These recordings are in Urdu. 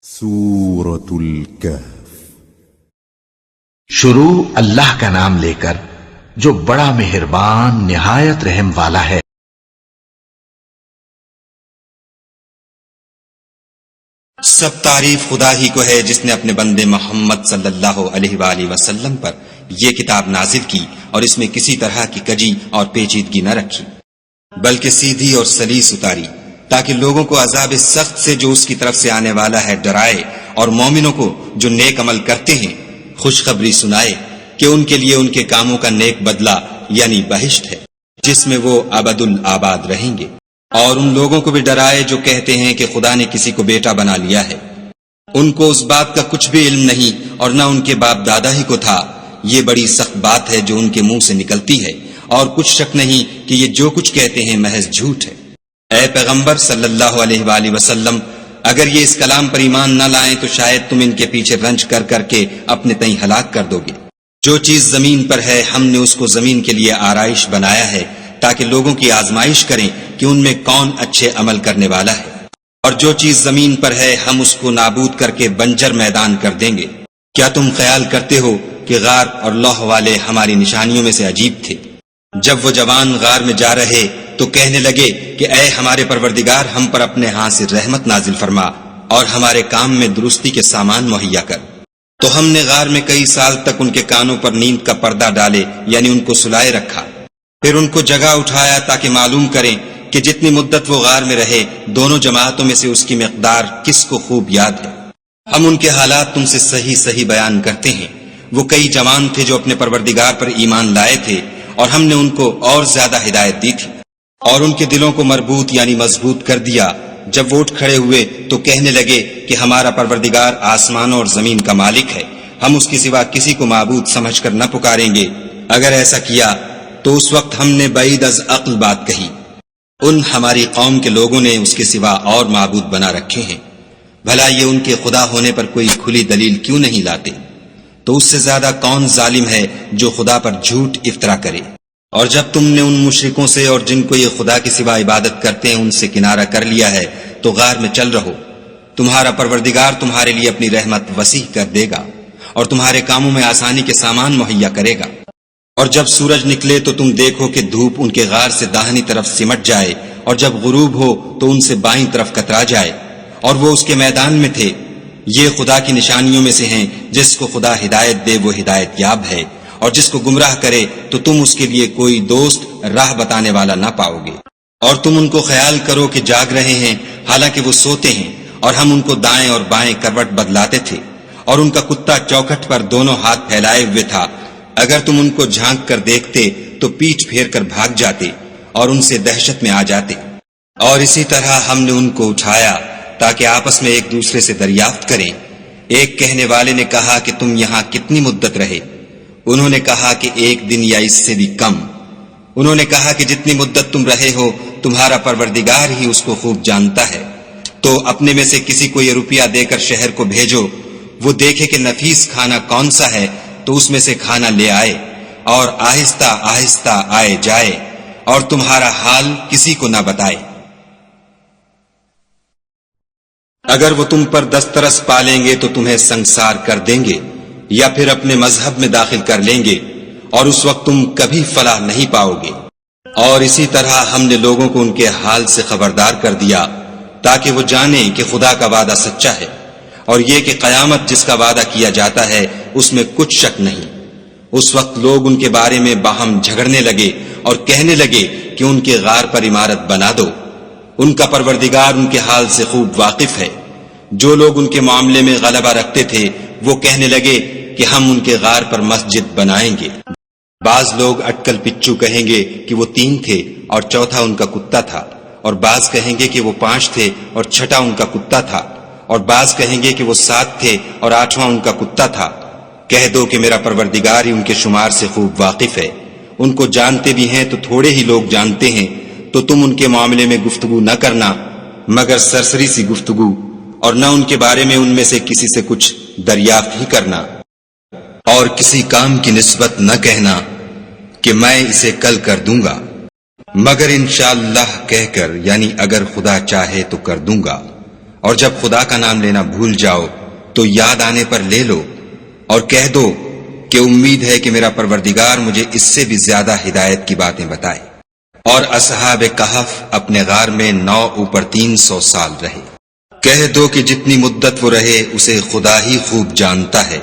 سورة الکہف۔ شروع اللہ کا نام لے کر جو بڑا مہربان نہایت رحم والا ہے۔ سب تعریف خدا ہی کو ہے جس نے اپنے بندے محمد صلی اللہ علیہ وآلہ وسلم پر یہ کتاب نازل کی اور اس میں کسی طرح کی کجی اور پیچیدگی نہ رکھی، بلکہ سیدھی اور سلیس اتاری تاکہ لوگوں کو عذاب سخت سے جو اس کی طرف سے آنے والا ہے ڈرائے، اور مومنوں کو جو نیک عمل کرتے ہیں خوشخبری سنائے کہ ان کے لیے ان کے کاموں کا نیک بدلہ یعنی بہشت ہے جس میں وہ ابد الآباد رہیں گے، اور ان لوگوں کو بھی ڈرائے جو کہتے ہیں کہ خدا نے کسی کو بیٹا بنا لیا ہے، ان کو اس بات کا کچھ بھی علم نہیں اور نہ ان کے باپ دادا ہی کو تھا۔ یہ بڑی سخت بات ہے جو ان کے منہ سے نکلتی ہے، اور کچھ شک نہیں کہ یہ جو کچھ کہتے ہیں محض جھوٹ ہے۔ اے پیغمبر صلی اللہ علیہ وآلہ وسلم، اگر یہ اس کلام پر ایمان نہ لائیں تو شاید تم ان کے پیچھے رنج کر کر کے اپنے تئیں ہلاک کر دو گے۔ جو چیز زمین پر ہے ہم نے اس کو زمین کے لیے آرائش بنایا ہے تاکہ لوگوں کی آزمائش کریں کہ ان میں کون اچھے عمل کرنے والا ہے، اور جو چیز زمین پر ہے ہم اس کو نابود کر کے بنجر میدان کر دیں گے۔ کیا تم خیال کرتے ہو کہ غار اور لوح والے ہماری نشانیوں میں سے عجیب تھے؟ جب وہ جوان غار میں جا رہے تو کہنے لگے کہ اے ہمارے پروردگار، ہم پر اپنے ہاتھ سے رحمت نازل فرما اور ہمارے کام میں درستی کے سامان مہیا کر۔ تو ہم نے غار میں کئی سال تک ان کے کانوں پر نیند کا پردہ ڈالے یعنی ان کو سلائے رکھا، پھر ان کو جگہ اٹھایا تاکہ معلوم کریں کہ جتنی مدت وہ غار میں رہے دونوں جماعتوں میں سے اس کی مقدار کس کو خوب یاد ہے۔ ہم ان کے حالات تم سے صحیح بیان کرتے ہیں۔ وہ کئی جوان تھے جو اپنے پروردگار پر ایمان لائے تھے، اور ہم نے ان کو اور زیادہ ہدایت دی تھی، اور ان کے دلوں کو مربوط یعنی مضبوط کر دیا۔ جب وہ اٹھ کھڑے ہوئے تو کہنے لگے کہ ہمارا پروردگار آسمانوں اور زمین کا مالک ہے، ہم اس کے سوا کسی کو معبود سمجھ کر نہ پکاریں گے۔ اگر ایسا کیا تو اس وقت ہم نے بعید از عقل بات کہی۔ ان ہماری قوم کے لوگوں نے اس کے سوا اور معبود بنا رکھے ہیں، بھلا یہ ان کے خدا ہونے پر کوئی کھلی دلیل کیوں نہیں لاتے؟ تو اس سے زیادہ کون ظالم ہے جو خدا پر جھوٹ افطرا کرے؟ اور جب تم نے ان مشرکوں سے اور جن کو یہ خدا کے سوا عبادت کرتے ہیں ان سے کنارہ کر لیا ہے تو غار میں چل رہو، تمہارا پروردگار تمہارے لیے اپنی رحمت وسیع کر دے گا اور تمہارے کاموں میں آسانی کے سامان مہیا کرے گا۔ اور جب سورج نکلے تو تم دیکھو کہ دھوپ ان کے غار سے داہنی طرف سمٹ جائے، اور جب غروب ہو تو ان سے بائیں طرف کترا جائے، اور وہ اس کے میدان میں تھے۔ یہ خدا کی نشانیوں میں سے ہیں، جس کو خدا ہدایت دے وہ ہدایت یاب ہے، اور جس کو گمراہ کرے تو تم اس کے لیے کوئی دوست راہ بتانے والا نہ پاؤ گے۔ اور تم ان کو خیال کرو کہ جاگ رہے ہیں حالانکہ وہ سوتے ہیں، اور ہم ان کو دائیں اور بائیں کروٹ بدلاتے تھے، اور ان کا کتا چوکھٹ پر دونوں ہاتھ پھیلائے ہوئے تھا۔ اگر تم ان کو جھانک کر دیکھتے تو پیٹھ پھیر کر بھاگ جاتے اور ان سے دہشت میں آ جاتے۔ اور اسی طرح ہم نے ان کو اٹھایا تاکہ آپس میں ایک دوسرے سے دریافت کریں۔ ایک کہنے والے نے کہا کہ تم یہاں کتنی مدت رہے؟ انہوں نے کہا کہ 1 دن یا اس سے بھی کم۔ انہوں نے کہا کہ جتنی مدت تم رہے ہو تمہارا پروردگار ہی اس کو خوب جانتا ہے۔ تو اپنے میں سے کسی کو یہ روپیہ دے کر شہر کو بھیجو، وہ دیکھے کہ نفیس کھانا کون سا ہے تو اس میں سے کھانا لے آئے، اور آہستہ آہستہ آئے جائے، اور تمہارا حال کسی کو نہ بتائے۔ اگر وہ تم پر دسترس پالیں گے تو تمہیں سنگسار کر دیں گے یا پھر اپنے مذہب میں داخل کر لیں گے، اور اس وقت تم کبھی فلاح نہیں پاؤ گے۔ اور اسی طرح ہم نے لوگوں کو ان کے حال سے خبردار کر دیا تاکہ وہ جانیں کہ خدا کا وعدہ سچا ہے، اور یہ کہ قیامت جس کا وعدہ کیا جاتا ہے اس میں کچھ شک نہیں۔ اس وقت لوگ ان کے بارے میں باہم جھگڑنے لگے اور کہنے لگے کہ ان کے غار پر عمارت بنا دو۔ ان کا پروردگار ان کے حال سے خوب واقف ہے۔ جو لوگ ان کے معاملے میں غلبہ رکھتے تھے وہ کہنے لگے کہ ہم ان کے غار پر مسجد بنائیں گے۔ بعض لوگ اٹکل پچو کہیں گے کہ وہ 3 تھے اور چوتھا ان کا کتا تھا، اور بعض کہیں گے کہ وہ 5 تھے اور چھٹا ان کا کتا تھا، اور بعض کہیں گے کہ وہ 7 تھے اور 8واں ان کا کتا تھا۔ کہہ دو کہ میرا پروردگار ہی ان کے شمار سے خوب واقف ہے۔ ان کو جانتے بھی ہیں تو تھوڑے ہی لوگ جانتے ہیں، تو تم ان کے معاملے میں گفتگو نہ کرنا مگر سرسری سی گفتگو، اور نہ ان کے بارے میں ان میں سے کسی سے کچھ دریافت ہی کرنا، اور کسی کام کی نسبت نہ کہنا کہ میں اسے کل کر دوں گا، مگر انشاءاللہ کہہ کر یعنی اگر خدا چاہے تو کر دوں گا، اور جب خدا کا نام لینا بھول جاؤ تو یاد آنے پر لے لو، اور کہہ دو کہ امید ہے کہ میرا پروردگار مجھے اس سے بھی زیادہ ہدایت کی باتیں بتائے۔ اور اصحاب کہف اپنے غار میں 9 اوپر 300 سال رہے۔ کہہ دو کہ جتنی مدت وہ رہے اسے خدا ہی خوب جانتا ہے،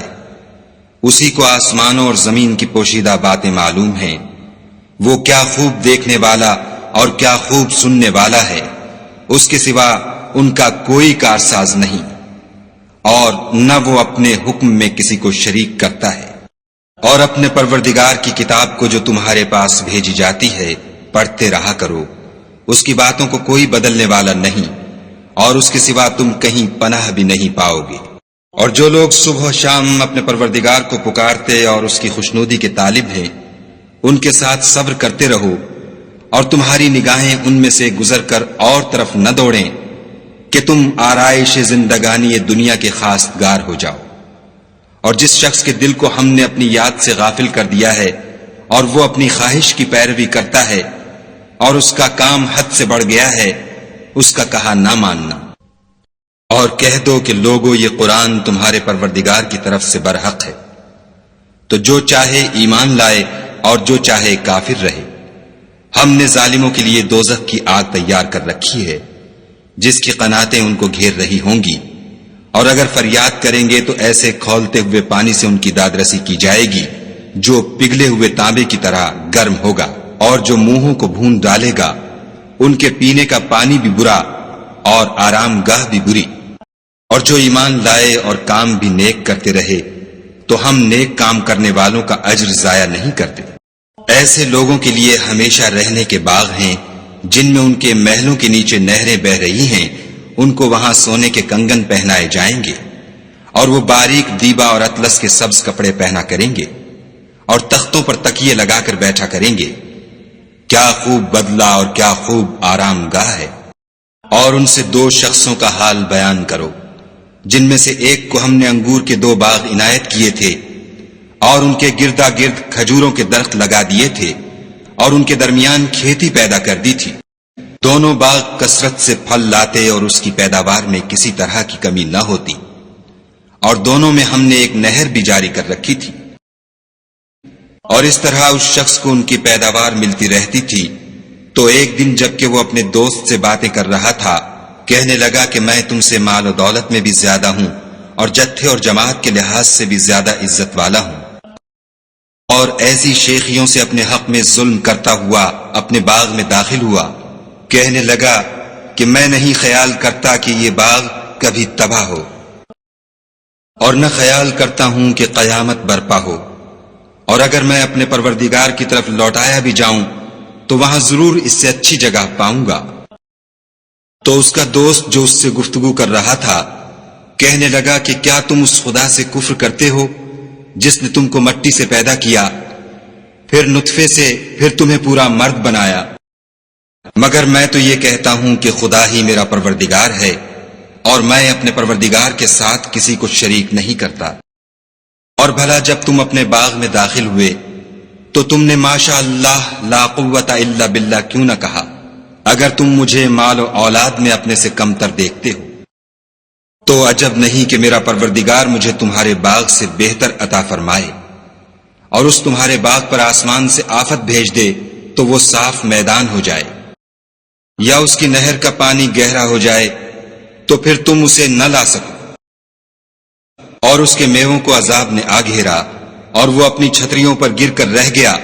اسی کو آسمانوں اور زمین کی پوشیدہ باتیں معلوم ہیں، وہ کیا خوب دیکھنے والا اور کیا خوب سننے والا ہے، اس کے سوا ان کا کوئی کارساز نہیں، اور نہ وہ اپنے حکم میں کسی کو شریک کرتا ہے۔ اور اپنے پروردگار کی کتاب کو جو تمہارے پاس بھیجی جاتی ہے پڑھتے رہا کرو، اس کی باتوں کو کوئی بدلنے والا نہیں، اور اس کے سوا تم کہیں پناہ بھی نہیں پاؤ گے۔ اور جو لوگ صبح و شام اپنے پروردگار کو پکارتے اور اس کی خوشنودی کے طالب ہیں، ان کے ساتھ صبر کرتے رہو، اور تمہاری نگاہیں ان میں سے گزر کر اور طرف نہ دوڑیں کہ تم آرائش زندگانی دنیا کے خواستگار ہو جاؤ۔ اور جس شخص کے دل کو ہم نے اپنی یاد سے غافل کر دیا ہے اور وہ اپنی خواہش کی پیروی کرتا ہے اور اس کا کام حد سے بڑھ گیا ہے، اس کا کہا نہ ماننا۔ اور کہہ دو کہ لوگو یہ قرآن تمہارے پروردگار کی طرف سے برحق ہے، تو جو چاہے ایمان لائے اور جو چاہے کافر رہے۔ ہم نے ظالموں کے لیے دوزخ کی آگ تیار کر رکھی ہے جس کی قناتیں ان کو گھیر رہی ہوں گی، اور اگر فریاد کریں گے تو ایسے کھولتے ہوئے پانی سے ان کی دادرسی کی جائے گی جو پگھلے ہوئے تانبے کی طرح گرم ہوگا، اور جو منہوں کو بھون ڈالے گا ان کے پینے کا پانی بھی برا اور آرام گاہ بھی بری۔ اور جو ایمان لائے اور کام بھی نیک کرتے رہے تو ہم نیک کام کرنے والوں کا اجر ضائع نہیں کرتے۔ ایسے لوگوں کے لیے ہمیشہ رہنے کے باغ ہیں جن میں ان کے محلوں کے نیچے نہریں بہ رہی ہیں، ان کو وہاں سونے کے کنگن پہنائے جائیں گے، اور وہ باریک دیبا اور اطلس کے سبز کپڑے پہنا کریں گے، اور تختوں پر تکیے لگا کر بیٹھا کریں گے۔ کیا خوب بدلہ اور کیا خوب آرام گاہ ہے۔ اور ان سے 2 شخصوں کا حال بیان کرو جن میں سے ایک کو ہم نے انگور کے 2 باغ عنایت کیے تھے اور ان کے گردا گرد کھجوروں کے درخت لگا دیے تھے اور ان کے درمیان کھیتی پیدا کر دی تھی۔ دونوں باغ کثرت سے پھل لاتے اور اس کی پیداوار میں کسی طرح کی کمی نہ ہوتی، اور دونوں میں ہم نے ایک نہر بھی جاری کر رکھی تھی۔ اور اس طرح اس شخص کو ان کی پیداوار ملتی رہتی تھی۔ تو ایک دن جب کہ وہ اپنے دوست سے باتیں کر رہا تھا، کہنے لگا کہ میں تم سے مال و دولت میں بھی زیادہ ہوں اور جتھے اور جماعت کے لحاظ سے بھی زیادہ عزت والا ہوں، اور ایسی شیخیوں سے اپنے حق میں ظلم کرتا ہوا اپنے باغ میں داخل ہوا۔ کہنے لگا کہ میں نہیں خیال کرتا کہ یہ باغ کبھی تباہ ہو، اور نہ خیال کرتا ہوں کہ قیامت برپا ہو، اور اگر میں اپنے پروردگار کی طرف لوٹایا بھی جاؤں تو وہاں ضرور اس سے اچھی جگہ پاؤں گا۔ تو اس کا دوست جو اس سے گفتگو کر رہا تھا کہنے لگا کہ کیا تم اس خدا سے کفر کرتے ہو جس نے تم کو مٹی سے پیدا کیا، پھر نطفے سے، پھر تمہیں پورا مرد بنایا؟ مگر میں تو یہ کہتا ہوں کہ خدا ہی میرا پروردگار ہے، اور میں اپنے پروردگار کے ساتھ کسی کو شریک نہیں کرتا۔ اور بھلا جب تم اپنے باغ میں داخل ہوئے تو تم نے ماشاء اللہ لا قوت الا باللہ کیوں نہ کہا، اگر تم مجھے مال و اولاد میں اپنے سے کمتر دیکھتے ہو؟ تو عجب نہیں کہ میرا پروردگار مجھے تمہارے باغ سے بہتر عطا فرمائے، اور اس تمہارے باغ پر آسمان سے آفت بھیج دے تو وہ صاف میدان ہو جائے، یا اس کی نہر کا پانی گہرا ہو جائے تو پھر تم اسے نہ لا سکو، اور اس کے میووں کو عذاب نے آ گھیرا اور وہ اپنی چھتریوں پر گر کر رہ گیا،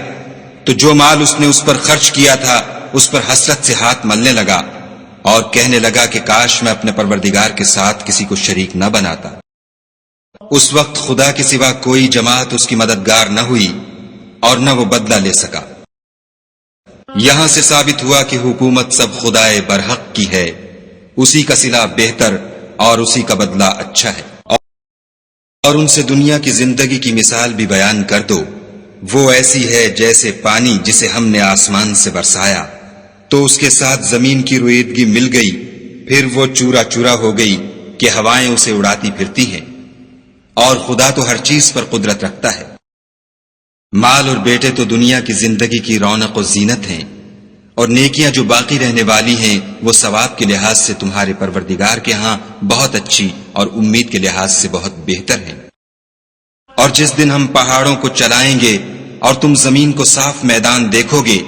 تو جو مال اس نے اس پر خرچ کیا تھا اس پر حسرت سے ہاتھ ملنے لگا اور کہنے لگا کہ کاش میں اپنے پروردگار کے ساتھ کسی کو شریک نہ بناتا۔ اس وقت خدا کے سوا کوئی جماعت اس کی مددگار نہ ہوئی اور نہ وہ بدلہ لے سکا۔ یہاں سے ثابت ہوا کہ حکومت سب خدائے برحق کی ہے، اسی کا صلہ بہتر اور اسی کا بدلہ اچھا ہے۔ اور ان سے دنیا کی زندگی کی مثال بھی بیان کر دو، وہ ایسی ہے جیسے پانی جسے ہم نے آسمان سے برسایا تو اس کے ساتھ زمین کی رویدگی مل گئی، پھر وہ چورا چورا ہو گئی کہ ہوائیں اسے اڑاتی پھرتی ہیں، اور خدا تو ہر چیز پر قدرت رکھتا ہے۔ مال اور بیٹے تو دنیا کی زندگی کی رونق و زینت ہیں، اور نیکیاں جو باقی رہنے والی ہیں وہ ثواب کے لحاظ سے تمہارے پروردگار کے ہاں بہت اچھی اور امید کے لحاظ سے بہت بہتر ہیں۔ اور جس دن ہم پہاڑوں کو چلائیں گے اور تم زمین کو صاف میدان دیکھو گے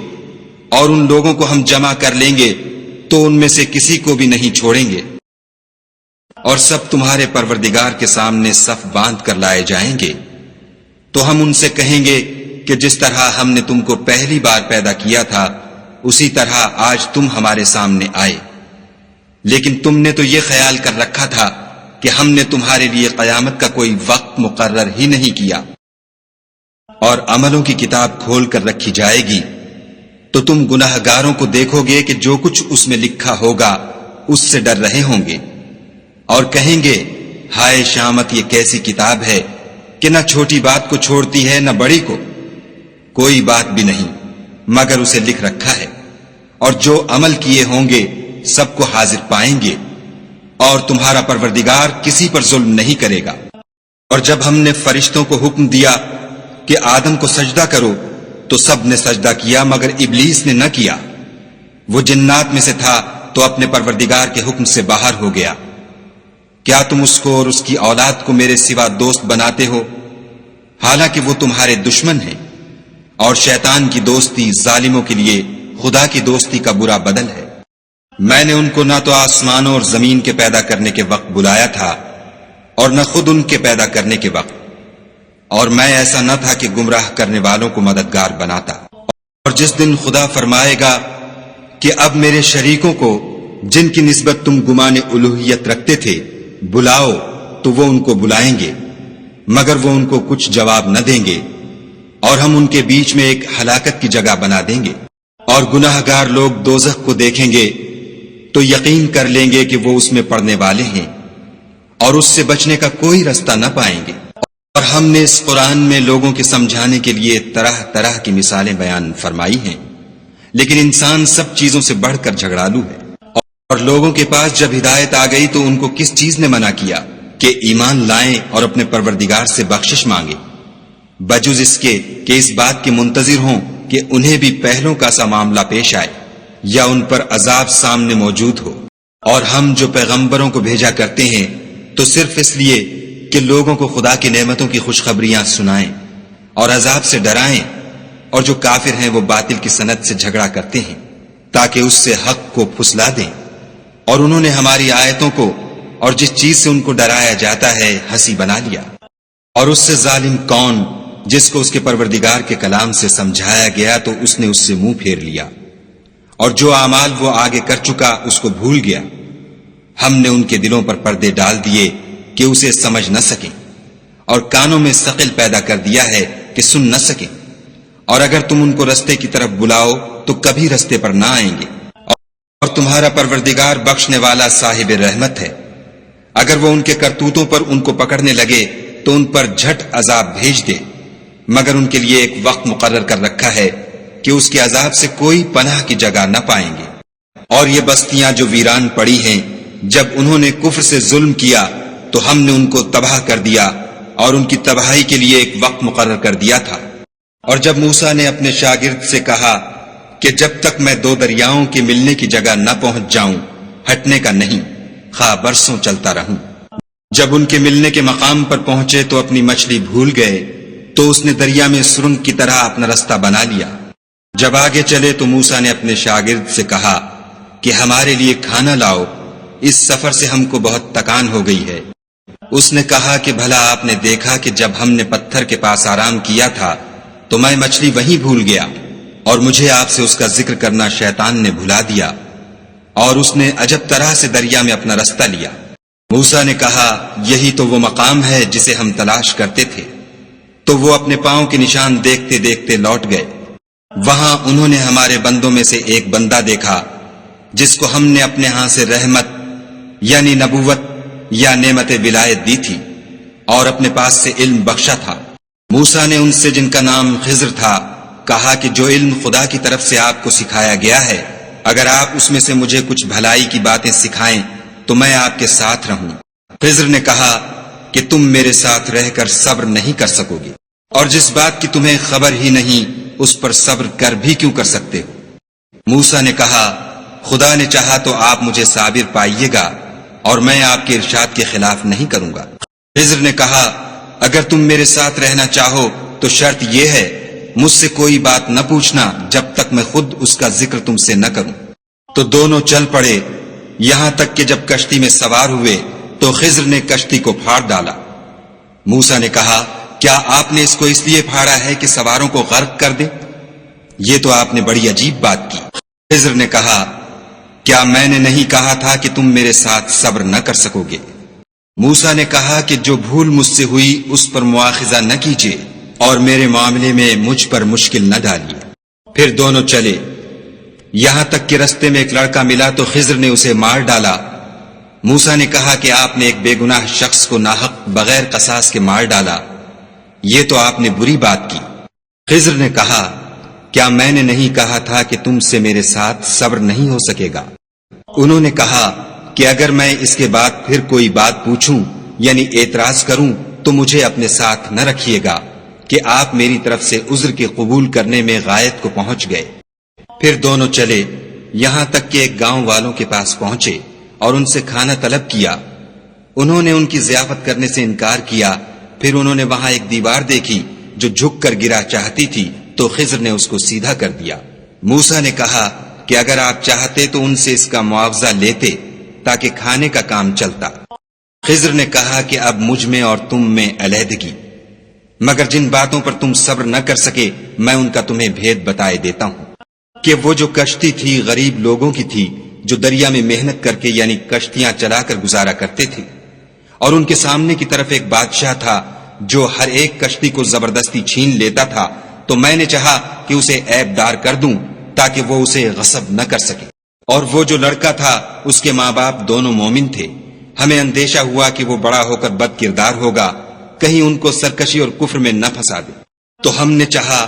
اور ان لوگوں کو ہم جمع کر لیں گے تو ان میں سے کسی کو بھی نہیں چھوڑیں گے، اور سب تمہارے پروردگار کے سامنے صف باندھ کر لائے جائیں گے، تو ہم ان سے کہیں گے کہ جس طرح ہم نے تم کو پہلی بار پیدا کیا تھا اسی طرح آج تم ہمارے سامنے آئے، لیکن تم نے تو یہ خیال کر رکھا تھا کہ ہم نے تمہارے لیے قیامت کا کوئی وقت مقرر ہی نہیں کیا۔ اور عملوں کی کتاب کھول کر رکھی جائے گی تو تم گناہگاروں کو دیکھو گے کہ جو کچھ اس میں لکھا ہوگا اس سے ڈر رہے ہوں گے، اور کہیں گے ہائے شامت، یہ کیسی کتاب ہے کہ نہ چھوٹی بات کو چھوڑتی ہے نہ بڑی کو، کوئی بات بھی نہیں مگر اسے لکھ رکھا ہے، اور جو عمل کیے ہوں گے سب کو حاضر پائیں گے، اور تمہارا پروردگار کسی پر ظلم نہیں کرے گا۔ اور جب ہم نے فرشتوں کو حکم دیا کہ آدم کو سجدہ کرو تو سب نے سجدہ کیا مگر ابلیس نے نہ کیا، وہ جنات میں سے تھا تو اپنے پروردگار کے حکم سے باہر ہو گیا۔ کیا تم اس کو اور اس کی اولاد کو میرے سوا دوست بناتے ہو، حالانکہ وہ تمہارے دشمن ہیں، اور شیطان کی دوستی ظالموں کے لیے خدا کی دوستی کا برا بدل ہے۔ میں نے ان کو نہ تو آسمانوں اور زمین کے پیدا کرنے کے وقت بلایا تھا اور نہ خود ان کے پیدا کرنے کے وقت، اور میں ایسا نہ تھا کہ گمراہ کرنے والوں کو مددگار بناتا۔ اور جس دن خدا فرمائے گا کہ اب میرے شریکوں کو جن کی نسبت تم گمان الوہیت رکھتے تھے بلاؤ، تو وہ ان کو بلائیں گے مگر وہ ان کو کچھ جواب نہ دیں گے، اور ہم ان کے بیچ میں ایک ہلاکت کی جگہ بنا دیں گے۔ اور گناہ گار لوگ دوزخ کو دیکھیں گے تو یقین کر لیں گے کہ وہ اس میں پڑنے والے ہیں، اور اس سے بچنے کا کوئی رستہ نہ پائیں گے۔ اور ہم نے اس قرآن میں لوگوں کے سمجھانے کے لیے طرح طرح کی مثالیں بیان فرمائی ہیں، لیکن انسان سب چیزوں سے بڑھ کر جھگڑالو ہے۔ اور لوگوں کے پاس جب ہدایت آ گئی تو ان کو کس چیز نے منع کیا کہ ایمان لائیں اور اپنے پروردگار سے بخشش مانگے، بجز اس کے کہ اس بات کے منتظر ہوں کہ انہیں بھی پہلوں کا سا معاملہ پیش آئے یا ان پر عذاب سامنے موجود ہو۔ اور ہم جو پیغمبروں کو بھیجا کرتے ہیں تو صرف اس لیے کہ لوگوں کو خدا کی نعمتوں کی خوشخبریاں سنائیں اور عذاب سے ڈرائیں، اور جو کافر ہیں وہ باطل کی سند سے جھگڑا کرتے ہیں تاکہ اس سے حق کو پھسلا دیں، اور انہوں نے ہماری آیتوں کو اور جس چیز سے ان کو ڈرایا جاتا ہے ہنسی بنا لیا۔ اور اس سے ظالم کون جس کو اس کے پروردگار کے کلام سے سمجھایا گیا تو اس نے اس سے منہ پھیر لیا، اور جو اعمال وہ آگے کر چکا اس کو بھول گیا۔ ہم نے ان کے دلوں پر پردے ڈال دیے کہ اسے سمجھ نہ سکیں، اور کانوں میں ثقل پیدا کر دیا ہے کہ سن نہ سکیں، اور اگر تم ان کو رستے کی طرف بلاؤ تو کبھی رستے پر نہ آئیں گے۔ اور تمہارا پروردگار بخشنے والا صاحب رحمت ہے، اگر وہ ان کے کرتوتوں پر ان کو پکڑنے لگے تو ان پر جھٹ عذاب بھیج دے، مگر ان کے لیے ایک وقت مقرر کر رکھا ہے کہ اس کے عذاب سے کوئی پناہ کی جگہ نہ پائیں گے۔ اور یہ بستیاں جو ویران پڑی ہیں، جب انہوں نے کفر سے ظلم کیا تو ہم نے ان کو تباہ کر دیا اور ان کی تباہی کے لیے ایک وقت مقرر کر دیا تھا۔ اور جب موسیٰ نے اپنے شاگرد سے کہا کہ جب تک میں دو دریاؤں کے ملنے کی جگہ نہ پہنچ جاؤں ہٹنے کا نہیں، خواہ برسوں چلتا رہوں۔ جب ان کے ملنے کے مقام پر پہنچے تو اپنی مچھلی بھول گئے تو اس نے دریا میں سرنگ کی طرح اپنا رستہ بنا لیا۔ جب آگے چلے تو موسیٰ نے اپنے شاگرد سے کہا کہ ہمارے لیے کھانا لاؤ، اس سفر سے ہم کو بہت تکان ہو گئی ہے۔ اس نے کہا کہ بھلا آپ نے دیکھا کہ جب ہم نے پتھر کے پاس آرام کیا تھا تو میں مچھلی وہیں بھول گیا، اور مجھے آپ سے اس کا ذکر کرنا شیطان نے بھلا دیا، اور اس نے عجب طرح سے دریا میں اپنا رستہ لیا۔ موسیٰ نے کہا یہی تو وہ مقام ہے جسے ہم تلاش کرتے تھے، تو وہ اپنے پاؤں کے نشان دیکھتے دیکھتے لوٹ گئے۔ وہاں انہوں نے ہمارے بندوں میں سے ایک بندہ دیکھا جس کو ہم نے اپنے ہاں سے رحمت یعنی نبوت یا نعمت ولایت دی تھی اور اپنے پاس سے علم بخشا تھا۔ موسیٰ نے ان سے جن کا نام خضر تھا کہا کہ جو علم خدا کی طرف سے آپ کو سکھایا گیا ہے، اگر آپ اس میں سے مجھے کچھ بھلائی کی باتیں سکھائیں تو میں آپ کے ساتھ رہوں۔ خضر نے کہا کہ تم میرے ساتھ رہ کر صبر نہیں کر سکو گے، اور جس بات کی تمہیں خبر ہی نہیں اس پر صبر کر بھی کیوں کر سکتے ہو؟ موسیٰ نے کہا خدا نے چاہا تو آپ مجھے صابر پائیے گا اور میں آپ کے ارشاد کے خلاف نہیں کروں گا۔ خضر نے کہا اگر تم میرے ساتھ رہنا چاہو تو شرط یہ ہے مجھ سے کوئی بات نہ پوچھنا جب تک میں خود اس کا ذکر تم سے نہ کروں۔ تو دونوں چل پڑے، یہاں تک کہ جب کشتی میں سوار ہوئے تو خضر نے کشتی کو پھاڑ ڈالا۔ موسیٰ نے کہا کیا آپ نے اس کو اس لیے پھاڑا ہے کہ سواروں کو غرق کر دے؟ یہ تو آپ نے بڑی عجیب بات کی۔ خضر نے کہا کیا میں نے نہیں کہا تھا کہ تم میرے ساتھ صبر نہ کر سکو گے؟ موسیٰ نے کہا کہ جو بھول مجھ سے ہوئی اس پر مواخذہ نہ کیجیے اور میرے معاملے میں مجھ پر مشکل نہ ڈالیے۔ پھر دونوں چلے، یہاں تک کہ رستے میں ایک لڑکا ملا تو خضر نے اسے مار ڈالا۔ موسیٰ نے کہا کہ آپ نے ایک بے گناہ شخص کو ناحق بغیر قصاص کے مار ڈالا، یہ تو آپ نے بری بات کی۔ خضر نے کہا کیا میں نے نہیں کہا تھا کہ تم سے میرے ساتھ صبر نہیں ہو سکے گا؟ انہوں نے کہا کہ اگر میں اس کے بعد پھر کوئی بات پوچھوں یعنی اعتراض کروں تو مجھے اپنے ساتھ نہ رکھیے گا کہ آپ میری طرف سے عذر کے قبول کرنے میں غایت کو پہنچ گئے۔ پھر دونوں چلے، یہاں تک کہ ایک گاؤں والوں کے پاس پہنچے اور ان سے کھانا طلب کیا۔ انہوں نے ان کی ضیافت کرنے سے انکار کیا۔ پھر انہوں نے وہاں ایک دیوار دیکھی جو جھک کر گرا چاہتی تھی تو خضر نے اس کو سیدھا کر دیا۔ موسیٰ نے کہا کہ اگر آپ چاہتے تو ان سے اس کا معاوضہ لیتے تاکہ کھانے کا کام چلتا۔ خضر نے کہا کہ اب مجھ میں اور تم میں علیحدگی، مگر جن باتوں پر تم صبر نہ کر سکے میں ان کا تمہیں بھید بتائے دیتا ہوں کہ وہ جو کشتی تھی غریب لوگوں کی تھی جو دریا میں محنت کر کے یعنی کشتیاں چلا کر گزارا کرتے تھے، اور ان کے سامنے کی طرف ایک بادشاہ تھا جو ہر ایک کشتی کو زبردستی چھین لیتا تھا، تو میں نے چاہا کہ اسے عیب دار کر دوں تاکہ وہ اسے غصب نہ کر سکے۔ اور وہ جو لڑکا تھا اس کے ماں باپ دونوں مومن تھے، ہمیں اندیشہ ہوا کہ وہ بڑا ہو کر بد کردار ہوگا، کہیں ان کو سرکشی اور کفر میں نہ پھنسا دے، تو ہم نے چاہا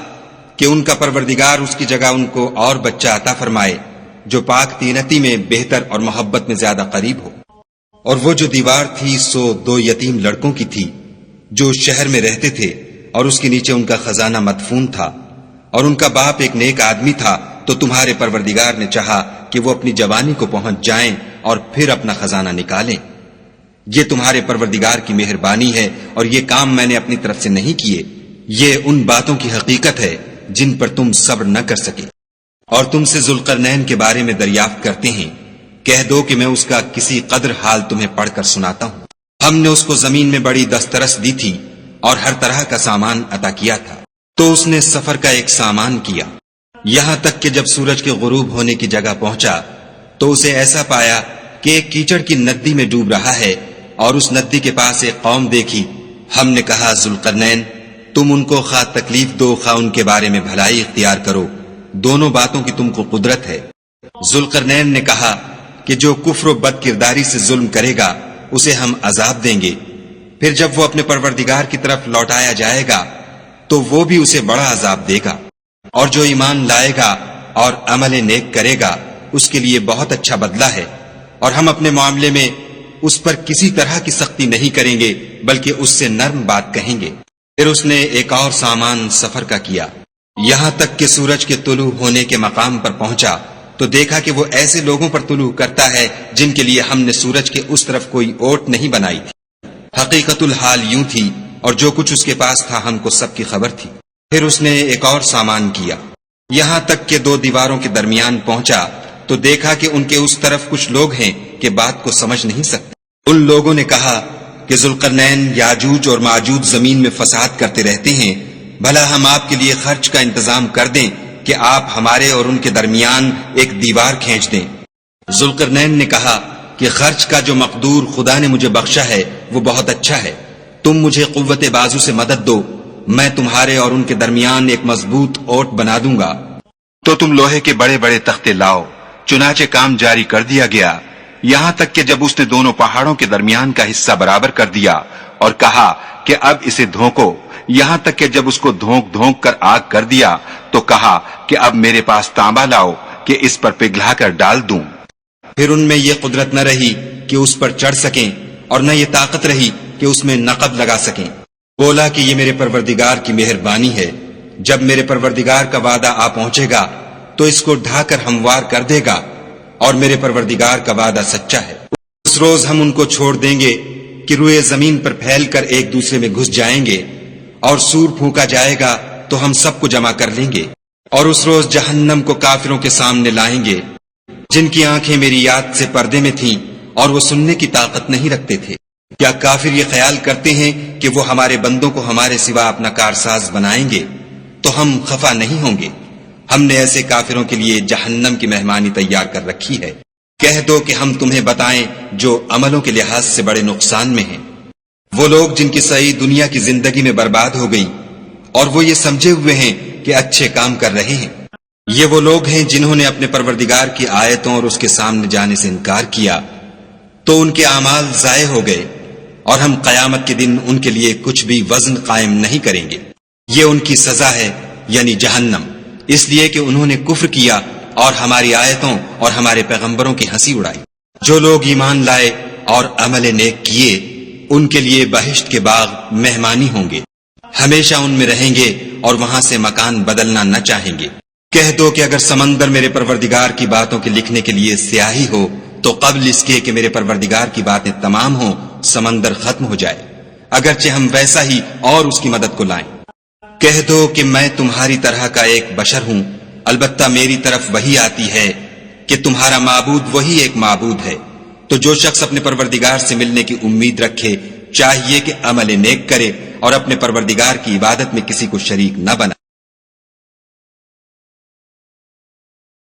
کہ ان کا پروردگار اس کی جگہ ان کو اور بچہ عطا فرمائے جو پاک تینتی میں بہتر اور محبت میں زیادہ قریب ہو۔ اور وہ جو دیوار تھی سو 2 یتیم لڑکوں کی تھی جو شہر میں رہتے تھے، اور اس کے نیچے ان کا خزانہ مدفون تھا، اور ان کا باپ ایک نیک آدمی تھا، تو تمہارے پروردگار نے چاہا کہ وہ اپنی جوانی کو پہنچ جائیں اور پھر اپنا خزانہ نکالیں۔ یہ تمہارے پروردگار کی مہربانی ہے اور یہ کام میں نے اپنی طرف سے نہیں کیے، یہ ان باتوں کی حقیقت ہے جن پر تم صبر نہ کر سکے۔ اور تم سے ذوالقرنین کے بارے میں دریافت کرتے ہیں، کہہ دو کہ میں اس کا کسی قدر حال تمہیں پڑھ کر سناتا ہوں۔ ہم نے اس کو زمین میں بڑی دسترس دی تھی اور ہر طرح کا سامان عطا کیا تھا، تو اس نے سفر کا ایک سامان کیا، یہاں تک کہ جب سورج کے غروب ہونے کی جگہ پہنچا تو اسے ایسا پایا کہ ایک کیچڑ کی ندی میں ڈوب رہا ہے، اور اس ندی کے پاس ایک قوم دیکھی۔ ہم نے کہا ذوالقرنین تم ان کو خواہ تکلیف دو خواہ ان کے بارے میں بھلائی اختیار کرو، دونوں باتوں کی تم کو قدرت ہے۔ ذوالقرنین نے کہا کہ جو کفر و بد کرداری سے ظلم کرے گا اسے ہم عذاب دیں گے، پھر جب وہ اپنے پروردگار کی طرف لوٹایا جائے گا تو وہ بھی اسے بڑا عذاب دے گا، اور جو ایمان لائے گا اور عمل نیک کرے گا اس کے لیے بہت اچھا بدلہ ہے، اور ہم اپنے معاملے میں اس پر کسی طرح کی سختی نہیں کریں گے بلکہ اس سے نرم بات کہیں گے۔ پھر اس نے ایک اور سامان سفر کا کیا، یہاں تک کہ سورج کے طلوع ہونے کے مقام پر پہنچا تو دیکھا کہ وہ ایسے لوگوں پر طلوع کرتا ہے جن کے لیے ہم نے سورج کے اس طرف کوئی اوٹ نہیں بنائی تھی۔ حقیقت الحال یوں تھی، اور جو کچھ اس کے پاس تھا ہم کو سب کی خبر تھی۔ پھر اس نے ایک اور سامان کیا، یہاں تک کہ 2 دیواروں کے درمیان پہنچا تو دیکھا کہ ان کے اس طرف کچھ لوگ ہیں کہ بات کو سمجھ نہیں سکتے۔ ان لوگوں نے کہا کہ ذوالقرنین یاجوج اور ماجوج زمین میں فساد کرتے رہتے ہیں، بھلا ہم آپ کے لیے خرچ کا انتظام کر دیں کہ آپ ہمارے اور ان کے درمیان ایک دیوار کھینچ دیں۔ ذوالقرنین نے کہا کہ خرچ کا جو مقدور خدا نے مجھے بخشا ہے وہ بہت اچھا ہے، تم مجھے قوت بازو سے مدد دو، میں تمہارے اور ان کے درمیان ایک مضبوط اوٹ بنا دوں گا۔ تو تم لوہے کے بڑے بڑے تختے لاؤ۔ چنانچہ کام جاری کر دیا گیا، یہاں تک کہ جب اس نے دونوں پہاڑوں کے درمیان کا حصہ برابر کر دیا اور کہا کہ اب اسے دھونکو، یہاں تک کہ جب اس کو دھونک دھونک کر آگ کر دیا تو کہا کہ اب میرے پاس تانبا لاؤ کہ اس پر پگھلا کر ڈال دوں۔ پھر ان میں یہ قدرت نہ رہی کہ اس پر چڑھ سکیں اور نہ یہ طاقت رہی کہ اس میں نقب لگا سکیں۔ بولا کہ یہ میرے پروردگار کی مہربانی ہے، جب میرے پروردگار کا وعدہ آ پہنچے گا تو اس کو ڈھا کر ہموار کر دے گا، اور میرے پروردگار کا وعدہ سچا ہے۔ اس روز ہم ان کو چھوڑ دیں گے کہ روئے زمین پر پھیل کر ایک دوسرے میں گھس جائیں گے، اور سور پھونکا جائے گا تو ہم سب کو جمع کر لیں گے، اور اس روز جہنم کو کافروں کے سامنے لائیں گے جن کی آنکھیں میری یاد سے پردے میں تھیں اور وہ سننے کی طاقت نہیں رکھتے تھے۔ کیا کافر یہ خیال کرتے ہیں کہ وہ ہمارے بندوں کو ہمارے سوا اپنا کارساز بنائیں گے تو ہم خفا نہیں ہوں گے؟ ہم نے ایسے کافروں کے لیے جہنم کی مہمانی تیار کر رکھی ہے۔ کہہ دو کہ ہم تمہیں بتائیں جو عملوں کے لحاظ سے بڑے نقصان میں ہیں، وہ لوگ جن کی صحیح دنیا کی زندگی میں برباد ہو گئی اور وہ یہ سمجھے ہوئے ہیں کہ اچھے کام کر رہے ہیں۔ یہ وہ لوگ ہیں جنہوں نے اپنے پروردگار کی آیتوں اور اس کے سامنے جانے سے انکار کیا، تو ان کے اعمال ضائع ہو گئے، اور ہم قیامت کے دن ان کے لیے کچھ بھی وزن قائم نہیں کریں گے۔ یہ ان کی سزا ہے، یعنی جہنم، اس لیے کہ انہوں نے کفر کیا اور ہماری آیتوں اور ہمارے پیغمبروں کی ہنسی اڑائی۔ جو لوگ ایمان لائے اور عمل نیک کیے، ان کے لیے بہشت کے باغ مہمانی ہوں گے، ہمیشہ ان میں رہیں گے اور وہاں سے مکان بدلنا نہ چاہیں گے۔ کہہ دو کہ اگر سمندر میرے پروردگار کی باتوں کے لکھنے کے لیے سیاہی ہو تو قبل اس کے کہ میرے پروردگار کی باتیں تمام ہوں سمندر ختم ہو جائے، اگرچہ ہم ویسا ہی اور اس کی مدد کو لائیں۔ کہہ دو کہ میں تمہاری طرح کا ایک بشر ہوں، البتہ میری طرف وہی آتی ہے کہ تمہارا معبود وہی ایک معبود ہے۔ تو جو شخص اپنے پروردگار سے ملنے کی امید رکھے چاہیے کہ عمل نیک کرے اور اپنے پروردگار کی عبادت میں کسی کو شریک نہ بنائے۔